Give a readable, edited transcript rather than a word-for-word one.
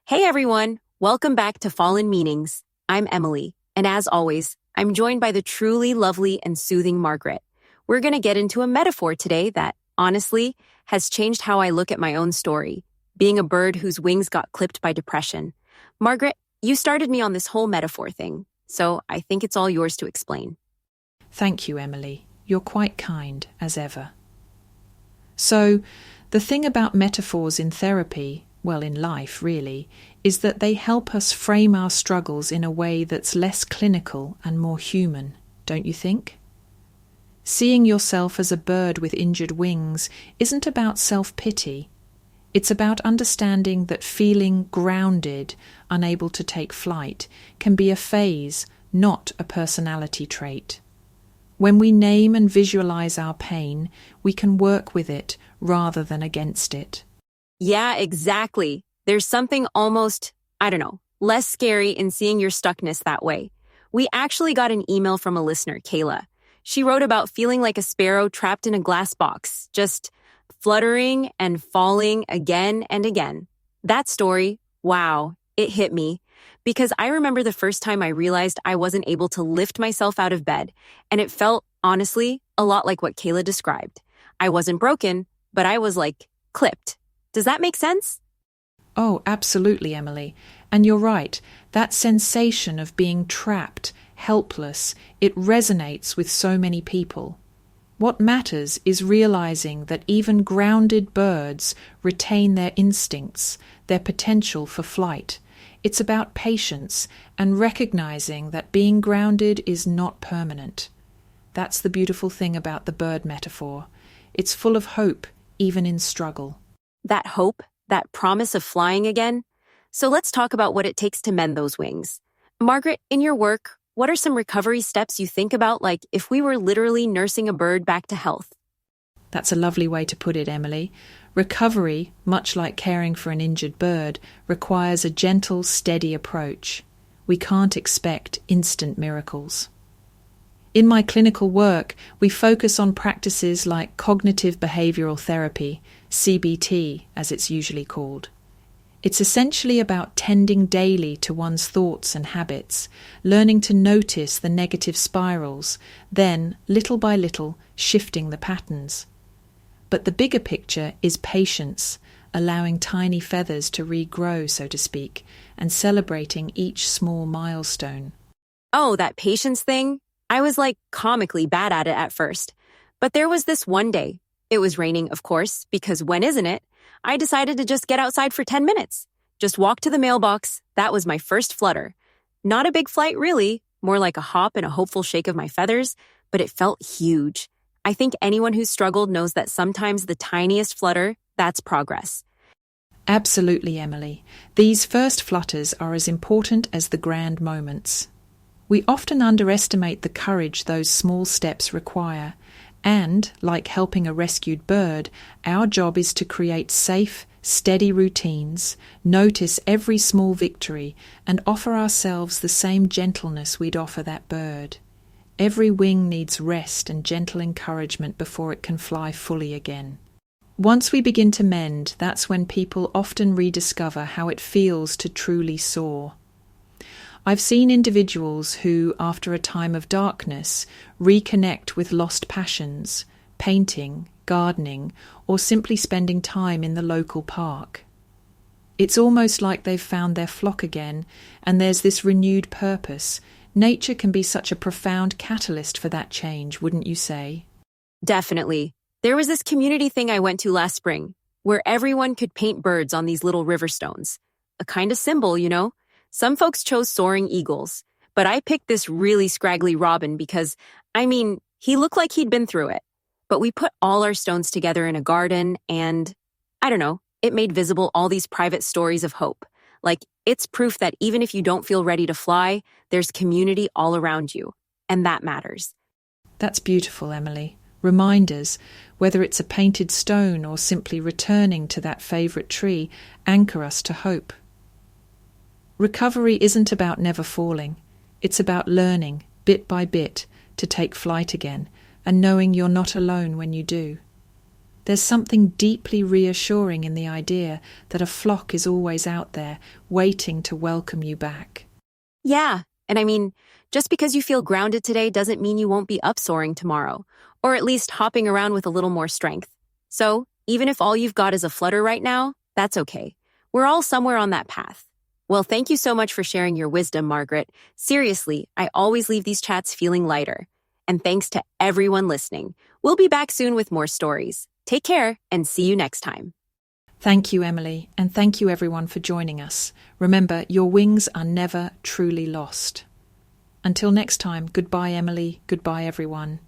Hey everyone, welcome back to Fallen Meanings. I'm Emily, and as always, I'm joined by the truly lovely and soothing Margaret. We're going to get into a metaphor today that, honestly, has changed how I look at my own story, being a bird whose wings got clipped by depression. Margaret, you started me on this whole metaphor thing, so I think it's all yours to explain. Thank you, Emily. You're quite kind, as ever. So, the thing about metaphors in therapy, well, in life really, is that they help us frame our struggles in a way that's less clinical and more human, don't you think? Seeing yourself as a bird with injured wings isn't about self-pity. It's about understanding that feeling grounded, unable to take flight, can be a phase, not a personality trait. When we name and visualize our pain, we can work with it rather than against it. Yeah, exactly. There's something almost, less scary in seeing your stuckness that way. We actually got an email from a listener, Kayla. She wrote about feeling like a sparrow trapped in a glass box, just fluttering and falling again and again. That story, wow, it hit me. Because I remember the first time I realized I wasn't able to lift myself out of bed, and it felt, honestly, a lot like what Kayla described. I wasn't broken, but I was clipped. Does that make sense? Oh, absolutely, Emily. And you're right, that sensation of being trapped, helpless, it resonates with so many people. What matters is realizing that even grounded birds retain their instincts, their potential for flight. It's about patience and recognizing that being grounded is not permanent. That's the beautiful thing about the bird metaphor. It's full of hope, even in struggle. That hope, that promise of flying again. So let's talk about what it takes to mend those wings. Margaret, in your work, what are some recovery steps you think about, like if we were literally nursing a bird back to health? That's a lovely way to put it, Emily. Recovery, much like caring for an injured bird, requires a gentle, steady approach. We can't expect instant miracles. In my clinical work, we focus on practices like cognitive behavioral therapy, CBT as it's usually called. It's essentially about tending daily to one's thoughts and habits, learning to notice the negative spirals, then, little by little, shifting the patterns. But the bigger picture is patience, allowing tiny feathers to regrow, so to speak, and celebrating each small milestone. Oh, that patience thing? I was comically bad at it at first. But there was this one day. It was raining, of course, because when isn't it? I decided to just get outside for 10 minutes. Just walk to the mailbox. That was my first flutter. Not a big flight, really, more like a hop and a hopeful shake of my feathers, but it felt huge. I think anyone who's struggled knows that sometimes the tiniest flutter, that's progress. Absolutely, Emily. These first flutters are as important as the grand moments. We often underestimate the courage those small steps require, and, like helping a rescued bird, our job is to create safe, steady routines, notice every small victory, and offer ourselves the same gentleness we'd offer that bird. Every wing needs rest and gentle encouragement before it can fly fully again. Once we begin to mend, that's when people often rediscover how it feels to truly soar. I've seen individuals who, after a time of darkness, reconnect with lost passions, painting, gardening, or simply spending time in the local park. It's almost like they've found their flock again, and there's this renewed purpose. Nature can be such a profound catalyst for that change, wouldn't you say? Definitely. There was this community thing I went to last spring, where everyone could paint birds on these little river stones. A kind of symbol, you know? Some folks chose soaring eagles, but I picked this really scraggly robin because, he looked like he'd been through it. But we put all our stones together in a garden and, it made visible all these private stories of hope. It's proof that even if you don't feel ready to fly, there's community all around you. And that matters. That's beautiful, Emily. Reminders, whether it's a painted stone or simply returning to that favourite tree, anchor us to hope. Recovery isn't about never falling. It's about learning, bit by bit, to take flight again, and knowing you're not alone when you do. There's something deeply reassuring in the idea that a flock is always out there, waiting to welcome you back. Yeah, and I mean, just because you feel grounded today doesn't mean you won't be upsoaring tomorrow, or at least hopping around with a little more strength. So, even if all you've got is a flutter right now, that's okay. We're all somewhere on that path. Well, thank you so much for sharing your wisdom, Margaret. Seriously, I always leave these chats feeling lighter. And thanks to everyone listening. We'll be back soon with more stories. Take care and see you next time. Thank you, Emily, and thank you everyone for joining us. Remember, your wings are never truly lost. Until next time, goodbye, Emily. Goodbye, everyone.